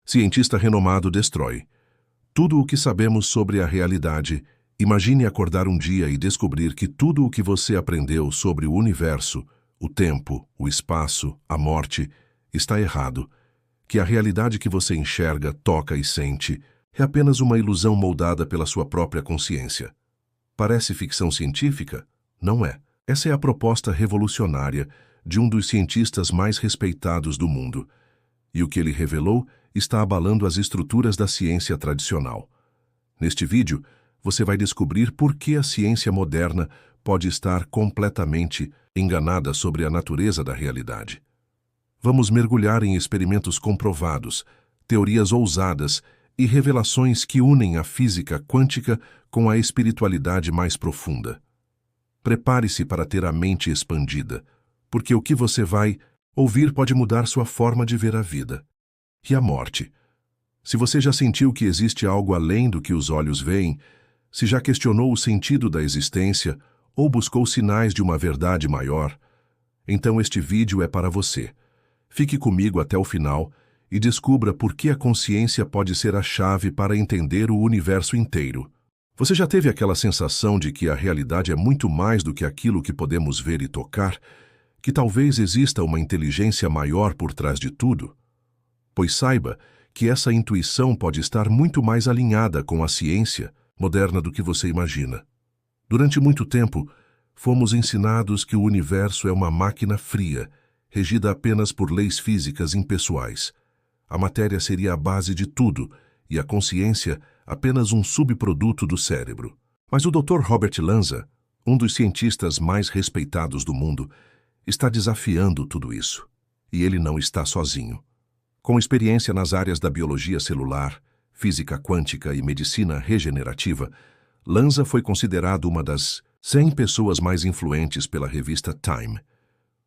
Cientista renomado destrói. Tudo o que sabemos sobre a realidade. Imagine acordar um dia e descobrir que tudo o que você aprendeu sobre o universo, o tempo, o espaço, a morte, está errado. Que a realidade que você enxerga, toca e sente é apenas uma ilusão moldada pela sua própria consciência. Parece ficção científica? Não é. Essa é a proposta revolucionária de um dos cientistas mais respeitados do mundo. E o que ele revelou está abalando as estruturas da ciência tradicional. Neste vídeo, você vai descobrir por que a ciência moderna pode estar completamente enganada sobre a natureza da realidade. Vamos mergulhar em experimentos comprovados, teorias ousadas e revelações que unem a física quântica com a espiritualidade mais profunda. Prepare-se para ter a mente expandida, porque o que você vai ouvir pode mudar sua forma de ver a vida. E a morte. Se você já sentiu que existe algo além do que os olhos veem, se já questionou o sentido da existência ou buscou sinais de uma verdade maior, então este vídeo é para você. Fique comigo até o final e descubra por que a consciência pode ser a chave para entender o universo inteiro. Você já teve aquela sensação de que a realidade é muito mais do que aquilo que podemos ver e tocar, que talvez exista uma inteligência maior por trás de tudo? Pois saiba que essa intuição pode estar muito mais alinhada com a ciência moderna do que você imagina. Durante muito tempo, fomos ensinados que o universo é uma máquina fria, regida apenas por leis físicas impessoais. A matéria seria a base de tudo e a consciência apenas um subproduto do cérebro. Mas o Dr. Robert Lanza, um dos cientistas mais respeitados do mundo, está desafiando tudo isso. E ele não está sozinho. Com experiência nas áreas da biologia celular, física quântica e medicina regenerativa, Lanza foi considerado uma das 100 pessoas mais influentes pela revista Time.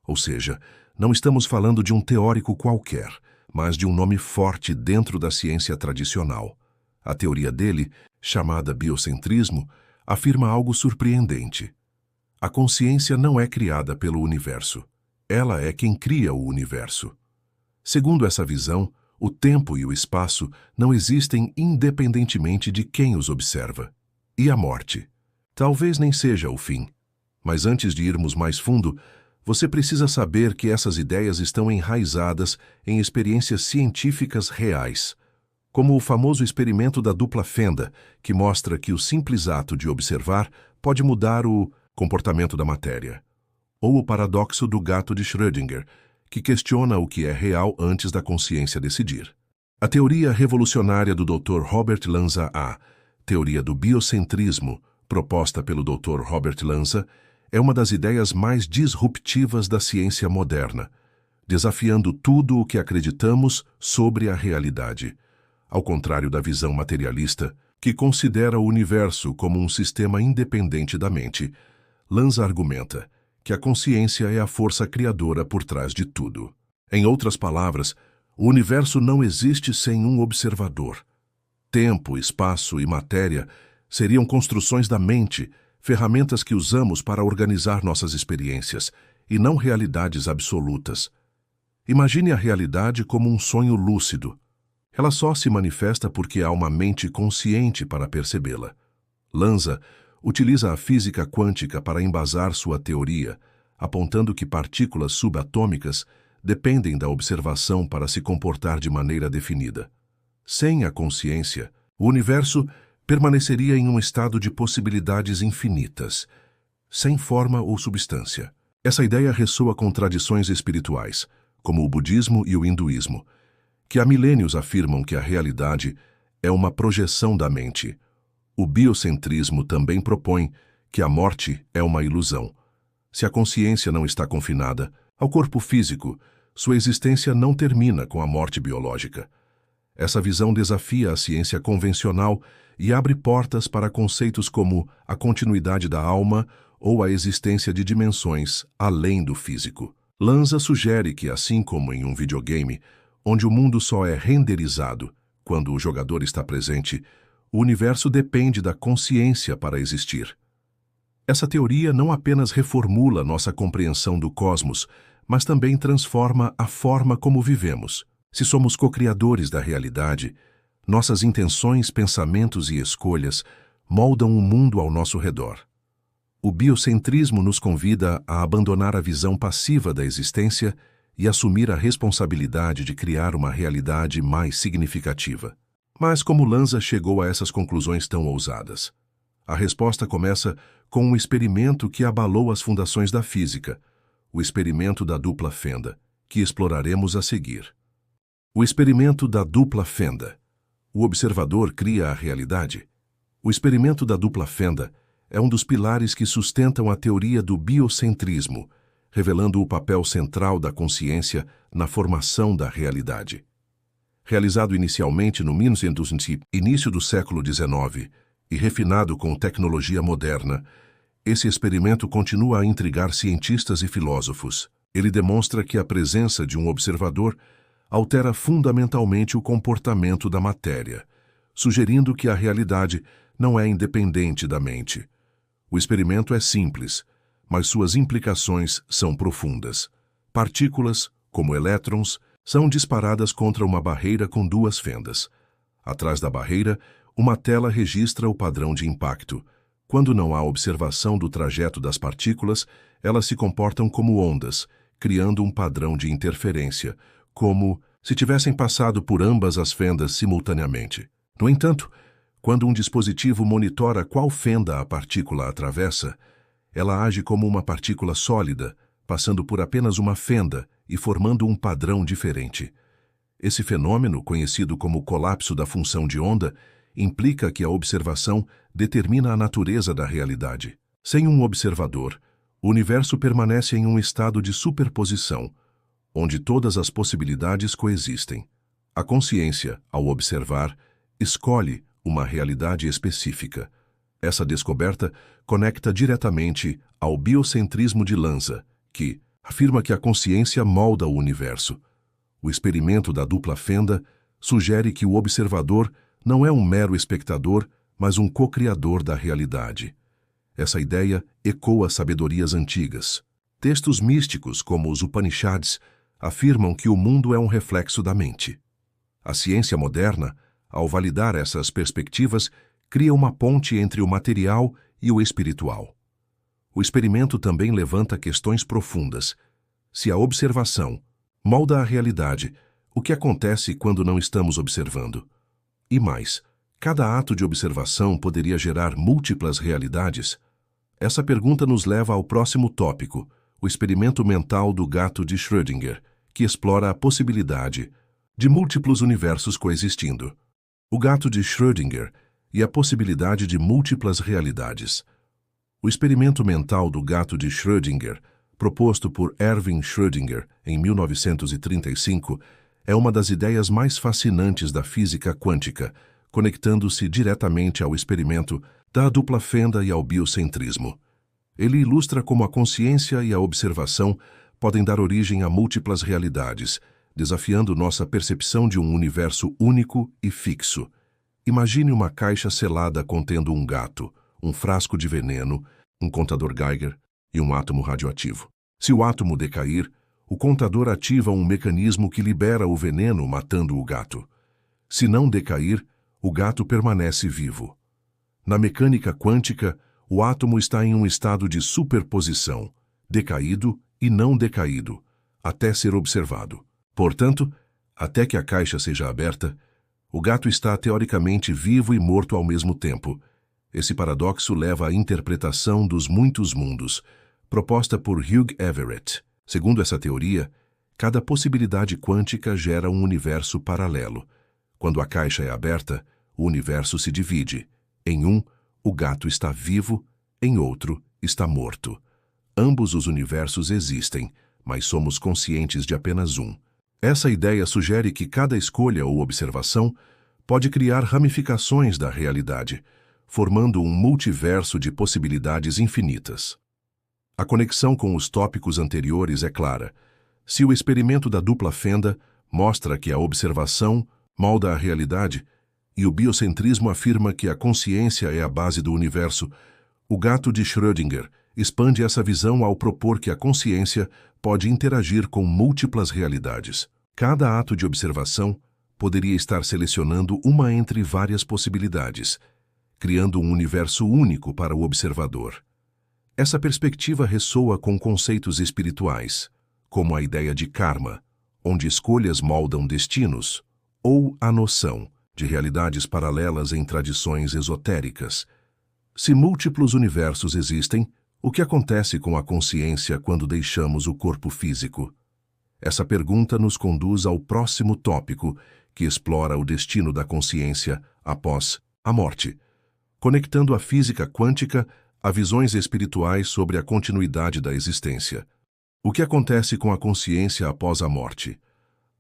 Ou seja, não estamos falando de um teórico qualquer, mas de um nome forte dentro da ciência tradicional. A teoria dele, chamada biocentrismo, afirma algo surpreendente. A consciência não é criada pelo universo. Ela é quem cria o universo. Segundo essa visão, o tempo e o espaço não existem independentemente de quem os observa. E a morte? Talvez nem seja o fim. Mas antes de irmos mais fundo, você precisa saber que essas ideias estão enraizadas em experiências científicas reais, como o famoso experimento da dupla fenda, que mostra que o simples ato de observar pode mudar o comportamento da matéria, ou o paradoxo do gato de Schrödinger, que questiona o que é real antes da consciência decidir. A teoria revolucionária do Dr. Robert Lanza, a teoria do biocentrismo, proposta pelo Dr. Robert Lanza, é uma das ideias mais disruptivas da ciência moderna, desafiando tudo o que acreditamos sobre a realidade. Ao contrário da visão materialista, que considera o universo como um sistema independente da mente, Lanza argumenta que a consciência é a força criadora por trás de tudo. Em outras palavras, o universo não existe sem um observador. Tempo, espaço e matéria seriam construções da mente, ferramentas que usamos para organizar nossas experiências, e não realidades absolutas. Imagine a realidade como um sonho lúcido. Ela só se manifesta porque há uma mente consciente para percebê-la. Lanza utiliza a física quântica para embasar sua teoria, apontando que partículas subatômicas dependem da observação para se comportar de maneira definida. Sem a consciência, o universo permaneceria em um estado de possibilidades infinitas, sem forma ou substância. Essa ideia ressoa com tradições espirituais, como o budismo e o hinduísmo, que há milênios afirmam que a realidade é uma projeção da mente. O biocentrismo também propõe que a morte é uma ilusão. Se a consciência não está confinada ao corpo físico, sua existência não termina com a morte biológica. Essa visão desafia a ciência convencional e abre portas para conceitos como a continuidade da alma ou a existência de dimensões além do físico. Lanza sugere que, assim como em um videogame, onde o mundo só é renderizado quando o jogador está presente, o universo depende da consciência para existir. Essa teoria não apenas reformula nossa compreensão do cosmos, mas também transforma a forma como vivemos. Se somos co-criadores da realidade, nossas intenções, pensamentos e escolhas moldam o mundo ao nosso redor. O biocentrismo nos convida a abandonar a visão passiva da existência e assumir a responsabilidade de criar uma realidade mais significativa. Mas como Lanza chegou a essas conclusões tão ousadas? A resposta começa com um experimento que abalou as fundações da física, o experimento da dupla fenda, que exploraremos a seguir. O experimento da dupla fenda. O observador cria a realidade. O experimento da dupla fenda é um dos pilares que sustentam a teoria do biocentrismo, revelando o papel central da consciência na formação da realidade. Realizado inicialmente no início do século XIX e refinado com tecnologia moderna, esse experimento continua a intrigar cientistas e filósofos. Ele demonstra que a presença de um observador altera fundamentalmente o comportamento da matéria, sugerindo que a realidade não é independente da mente. O experimento é simples, mas suas implicações são profundas. Partículas, como elétrons, são disparadas contra uma barreira com duas fendas. Atrás da barreira, uma tela registra o padrão de impacto. Quando não há observação do trajeto das partículas, elas se comportam como ondas, criando um padrão de interferência, como se tivessem passado por ambas as fendas simultaneamente. No entanto, quando um dispositivo monitora qual fenda a partícula atravessa, ela age como uma partícula sólida, passando por apenas uma fenda e formando um padrão diferente. Esse fenômeno, conhecido como colapso da função de onda, implica que a observação determina a natureza da realidade. Sem um observador, o universo permanece em um estado de superposição, onde todas as possibilidades coexistem. A consciência, ao observar, escolhe uma realidade específica. Essa descoberta conecta diretamente ao biocentrismo de Lanza, que afirma que a consciência molda o universo. O experimento da dupla fenda sugere que o observador não é um mero espectador, mas um co-criador da realidade. Essa ideia ecoa sabedorias antigas. Textos místicos, como os Upanishads, afirmam que o mundo é um reflexo da mente. A ciência moderna, ao validar essas perspectivas, cria uma ponte entre o material e o espiritual. O experimento também levanta questões profundas. Se a observação molda a realidade, o que acontece quando não estamos observando? E mais, cada ato de observação poderia gerar múltiplas realidades? Essa pergunta nos leva ao próximo tópico, o experimento mental do gato de Schrödinger, que explora a possibilidade de múltiplos universos coexistindo. O gato de Schrödinger e a possibilidade de múltiplas realidades. O experimento mental do gato de Schrödinger, proposto por Erwin Schrödinger em 1935, é uma das ideias mais fascinantes da física quântica, conectando-se diretamente ao experimento da dupla fenda e ao biocentrismo. Ele ilustra como a consciência e a observação podem dar origem a múltiplas realidades, desafiando nossa percepção de um universo único e fixo. Imagine uma caixa selada contendo um gato, um frasco de veneno, um contador Geiger e um átomo radioativo. Se o átomo decair, o contador ativa um mecanismo que libera o veneno, matando o gato. Se não decair, o gato permanece vivo. Na mecânica quântica, o átomo está em um estado de superposição, decaído e não decaído, até ser observado. Portanto, até que a caixa seja aberta, o gato está teoricamente vivo e morto ao mesmo tempo. Esse paradoxo leva à interpretação dos muitos mundos, proposta por Hugh Everett. Segundo essa teoria, cada possibilidade quântica gera um universo paralelo. Quando a caixa é aberta, o universo se divide. Em um, o gato está vivo, em outro, está morto. Ambos os universos existem, mas somos conscientes de apenas um. Essa ideia sugere que cada escolha ou observação pode criar ramificações da realidade, formando um multiverso de possibilidades infinitas. A conexão com os tópicos anteriores é clara. Se o experimento da dupla fenda mostra que a observação molda a realidade e o biocentrismo afirma que a consciência é a base do universo, o gato de Schrödinger expande essa visão ao propor que a consciência pode interagir com múltiplas realidades. Cada ato de observação poderia estar selecionando uma entre várias possibilidades, criando um universo único para o observador. Essa perspectiva ressoa com conceitos espirituais, como a ideia de karma, onde escolhas moldam destinos, ou a noção de realidades paralelas em tradições esotéricas. Se múltiplos universos existem, o que acontece com a consciência quando deixamos o corpo físico? Essa pergunta nos conduz ao próximo tópico, que explora o destino da consciência após a morte, conectando a física quântica a visões espirituais sobre a continuidade da existência. O que acontece com a consciência após a morte?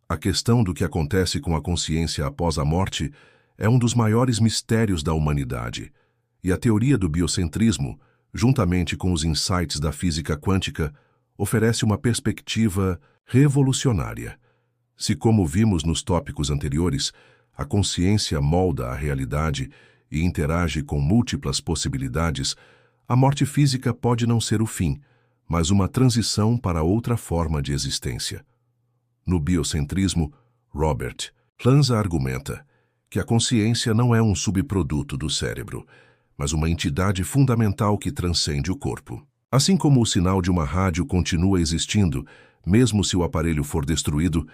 A questão do que acontece com a consciência após a morte é um dos maiores mistérios da humanidade, e a teoria do biocentrismo, juntamente com os insights da física quântica, oferece uma perspectiva revolucionária. Se, como vimos nos tópicos anteriores, a consciência molda a realidade e interage com múltiplas possibilidades, a morte física pode não ser o fim, mas uma transição para outra forma de existência. No biocentrismo, Robert Lanza argumenta que a consciência não é um subproduto do cérebro, mas uma entidade fundamental que transcende o corpo. Assim como o sinal de uma rádio continua existindo, mesmo se o aparelho for destruído,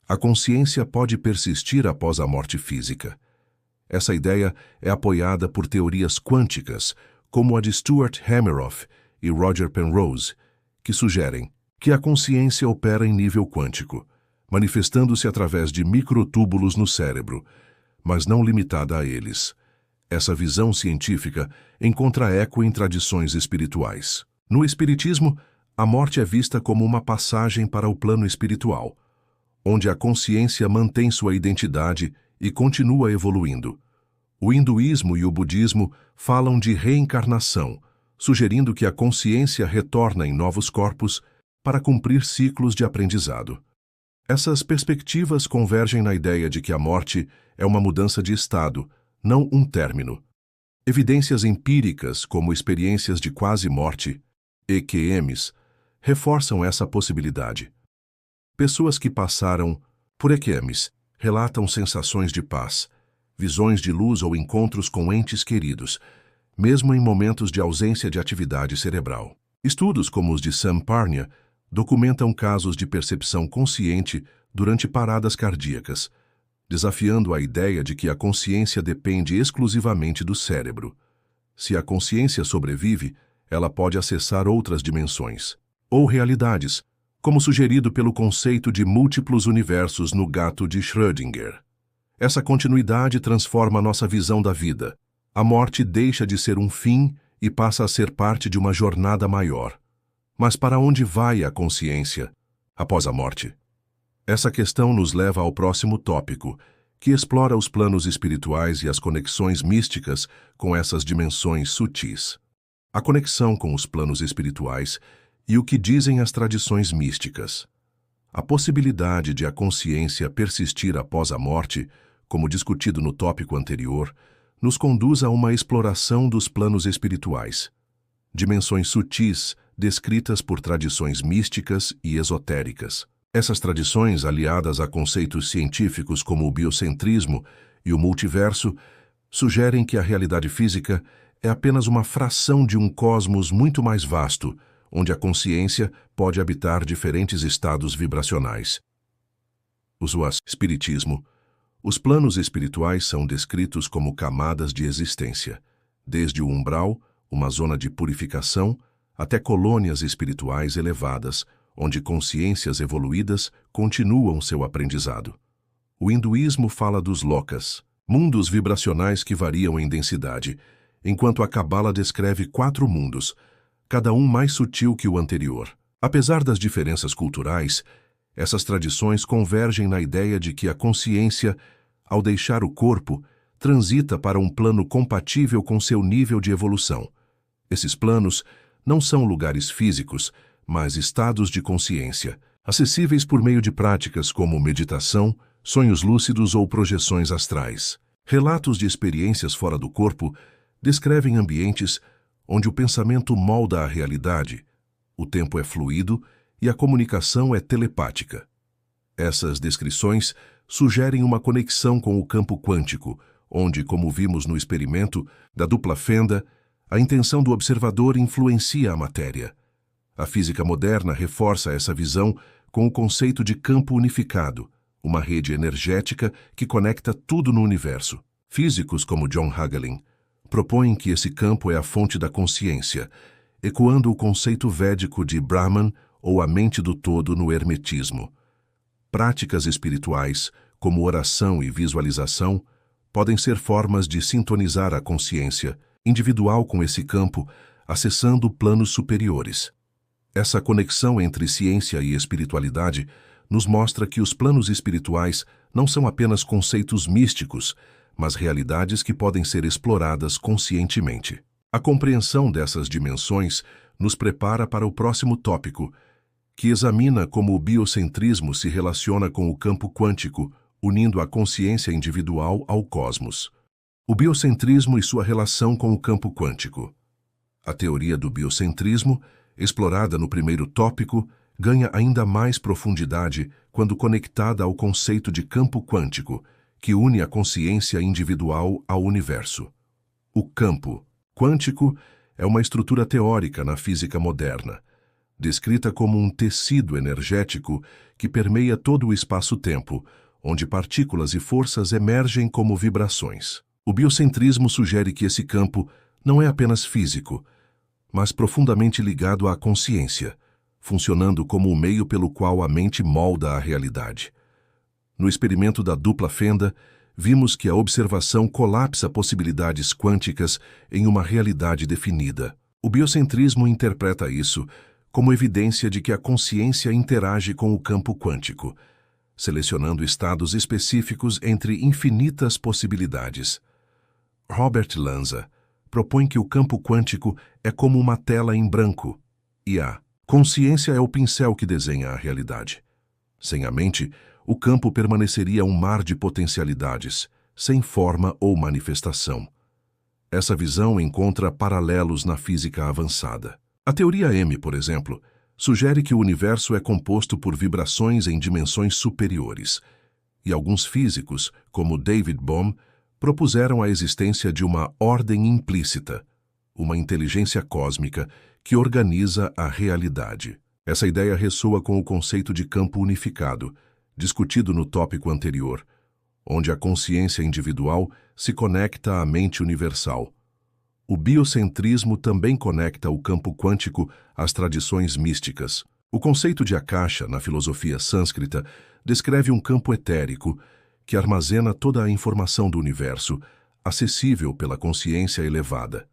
a consciência pode persistir após a morte física. Essa ideia é apoiada por teorias quânticas, como a de Stuart Hameroff e Roger Penrose, que sugerem que a consciência opera em nível quântico, manifestando-se através de microtúbulos no cérebro, mas não limitada a eles. Essa visão científica encontra eco em tradições espirituais. No espiritismo, a morte é vista como uma passagem para o plano espiritual, onde a consciência mantém sua identidade e continua evoluindo. O hinduísmo e o budismo falam de reencarnação, sugerindo que a consciência retorna em novos corpos para cumprir ciclos de aprendizado. Essas perspectivas convergem na ideia de que a morte é uma mudança de estado, não um término. Evidências empíricas, como experiências de quase-morte, EQMs, reforçam essa possibilidade. Pessoas que passaram por EQMs relatam sensações de paz, visões de luz ou encontros com entes queridos, mesmo em momentos de ausência de atividade cerebral. Estudos como os de Sam Parnia documentam casos de percepção consciente durante paradas cardíacas, desafiando a ideia de que a consciência depende exclusivamente do cérebro. Se a consciência sobrevive, ela pode acessar outras dimensões, ou realidades, como sugerido pelo conceito de múltiplos universos no gato de Schrödinger. Essa continuidade transforma nossa visão da vida. A morte deixa de ser um fim e passa a ser parte de uma jornada maior. Mas para onde vai a consciência após a morte? Essa questão nos leva ao próximo tópico, que explora os planos espirituais e as conexões místicas com essas dimensões sutis. A conexão com os planos espirituais e o que dizem as tradições místicas. A possibilidade de a consciência persistir após a morte, como discutido no tópico anterior, nos conduz a uma exploração dos planos espirituais, dimensões sutis descritas por tradições místicas e esotéricas. Essas tradições, aliadas a conceitos científicos como o biocentrismo e o multiverso, sugerem que a realidade física é apenas uma fração de um cosmos muito mais vasto, onde a consciência pode habitar diferentes estados vibracionais. O espiritismo. Os planos espirituais são descritos como camadas de existência, desde o umbral, uma zona de purificação, até colônias espirituais elevadas, onde consciências evoluídas continuam seu aprendizado. O hinduísmo fala dos lokas, mundos vibracionais que variam em densidade, enquanto a Cabala descreve 4 mundos, cada um mais sutil que o anterior. Apesar das diferenças culturais, essas tradições convergem na ideia de que a consciência, ao deixar o corpo, transita para um plano compatível com seu nível de evolução. Esses planos não são lugares físicos, mas estados de consciência, acessíveis por meio de práticas como meditação, sonhos lúcidos ou projeções astrais. Relatos de experiências fora do corpo descrevem ambientes onde o pensamento molda a realidade, o tempo é fluido e a comunicação é telepática. Essas descrições sugerem uma conexão com o campo quântico, onde, como vimos no experimento da dupla fenda, a intenção do observador influencia a matéria. A física moderna reforça essa visão com o conceito de campo unificado, uma rede energética que conecta tudo no universo. Físicos como John Hagelin propõem que esse campo é a fonte da consciência, ecoando o conceito védico de Brahman ou a mente do todo no hermetismo. Práticas espirituais, como oração e visualização, podem ser formas de sintonizar a consciência individual com esse campo, acessando planos superiores. Essa conexão entre ciência e espiritualidade nos mostra que os planos espirituais não são apenas conceitos místicos, mas realidades que podem ser exploradas conscientemente. A compreensão dessas dimensões nos prepara para o próximo tópico, que examina como o biocentrismo se relaciona com o campo quântico, unindo a consciência individual ao cosmos. O biocentrismo e sua relação com o campo quântico. A teoria do biocentrismo, explorada no primeiro tópico, ganha ainda mais profundidade quando conectada ao conceito de campo quântico, que une a consciência individual ao universo. O campo quântico é uma estrutura teórica na física moderna, descrita como um tecido energético que permeia todo o espaço-tempo, onde partículas e forças emergem como vibrações. O biocentrismo sugere que esse campo não é apenas físico, mas profundamente ligado à consciência, funcionando como o meio pelo qual a mente molda a realidade. No experimento da dupla fenda, vimos que a observação colapsa possibilidades quânticas em uma realidade definida. O biocentrismo interpreta isso como evidência de que a consciência interage com o campo quântico, selecionando estados específicos entre infinitas possibilidades. Robert Lanza propõe que o campo quântico é como uma tela em branco, e a consciência é o pincel que desenha a realidade. Sem a mente, o campo permaneceria um mar de potencialidades, sem forma ou manifestação. Essa visão encontra paralelos na física avançada. A teoria M, por exemplo, sugere que o universo é composto por vibrações em dimensões superiores, e alguns físicos, como David Bohm, propuseram a existência de uma ordem implícita, uma inteligência cósmica que organiza a realidade. Essa ideia ressoa com o conceito de campo unificado, discutido no tópico anterior, onde a consciência individual se conecta à mente universal. O biocentrismo também conecta o campo quântico às tradições místicas. O conceito de Akasha, na filosofia sânscrita, descreve um campo etérico que armazena toda a informação do universo, acessível pela consciência elevada.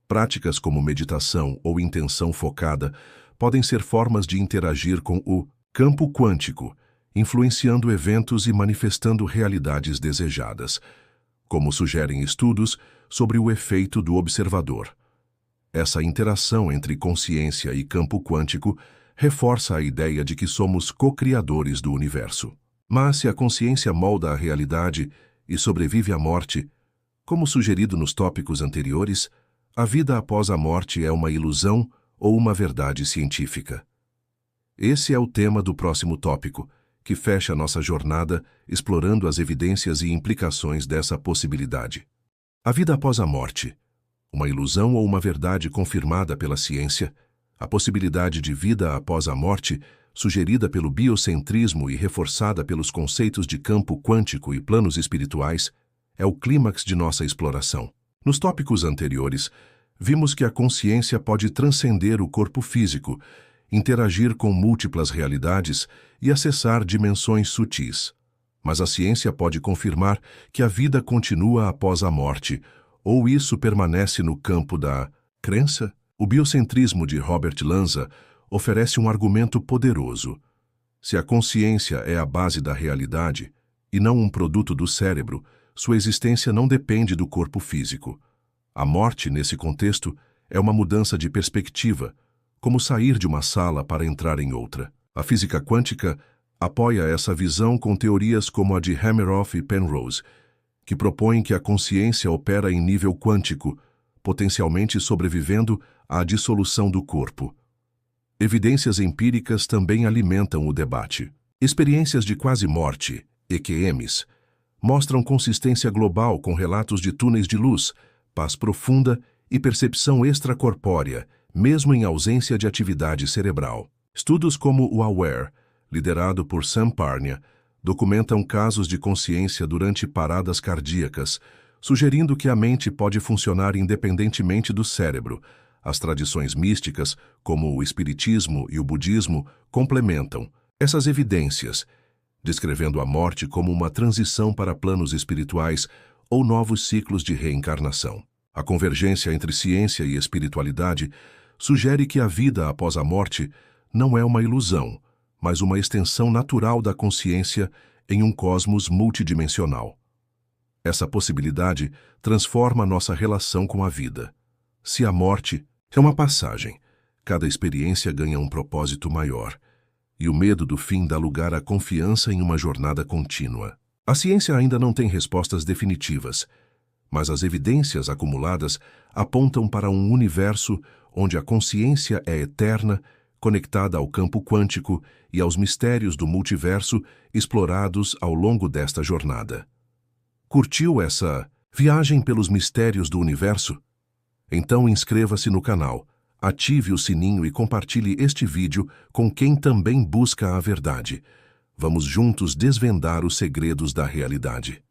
Práticas como meditação ou intenção focada podem ser formas de interagir com o campo quântico, influenciando eventos e manifestando realidades desejadas, como sugerem estudos sobre o efeito do observador. Essa interação entre consciência e campo quântico reforça a ideia de que somos co-criadores do universo. Mas se a consciência molda a realidade e sobrevive à morte, como sugerido nos tópicos anteriores, a vida após a morte é uma ilusão ou uma verdade científica? Esse é o tema do próximo tópico, que fecha nossa jornada explorando as evidências e implicações dessa possibilidade. A vida após a morte, uma ilusão ou uma verdade confirmada pela ciência? A possibilidade de vida após a morte, sugerida pelo biocentrismo e reforçada pelos conceitos de campo quântico e planos espirituais, é o clímax de nossa exploração. Nos tópicos anteriores, vimos que a consciência pode transcender o corpo físico, interagir com múltiplas realidades e acessar dimensões sutis. Mas a ciência pode confirmar que a vida continua após a morte, ou isso permanece no campo da crença? O biocentrismo de Robert Lanza oferece um argumento poderoso. Se a consciência é a base da realidade, e não um produto do cérebro, sua existência não depende do corpo físico. A morte, nesse contexto, é uma mudança de perspectiva, como sair de uma sala para entrar em outra. A física quântica apoia essa visão com teorias como a de Hameroff e Penrose, que propõem que a consciência opera em nível quântico, potencialmente sobrevivendo à dissolução do corpo. Evidências empíricas também alimentam o debate. Experiências de quase morte, EQMs, mostram consistência global com relatos de túneis de luz, paz profunda e percepção extracorpórea, mesmo em ausência de atividade cerebral. Estudos como o AWARE, liderado por Sam Parnia, documentam casos de consciência durante paradas cardíacas, sugerindo que a mente pode funcionar independentemente do cérebro. As tradições místicas, como o espiritismo e o budismo, complementam essas evidências, descrevendo a morte como uma transição para planos espirituais ou novos ciclos de reencarnação. A convergência entre ciência e espiritualidade sugere que a vida após a morte não é uma ilusão, mas uma extensão natural da consciência em um cosmos multidimensional. Essa possibilidade transforma nossa relação com a vida. Se a morte é uma passagem, cada experiência ganha um propósito maior, e o medo do fim dá lugar à confiança em uma jornada contínua. A ciência ainda não tem respostas definitivas, mas as evidências acumuladas apontam para um universo onde a consciência é eterna, conectada ao campo quântico e aos mistérios do multiverso explorados ao longo desta jornada. Curtiu essa viagem pelos mistérios do universo? Então inscreva-se no canal, ative o sininho e compartilhe este vídeo com quem também busca a verdade. Vamos juntos desvendar os segredos da realidade.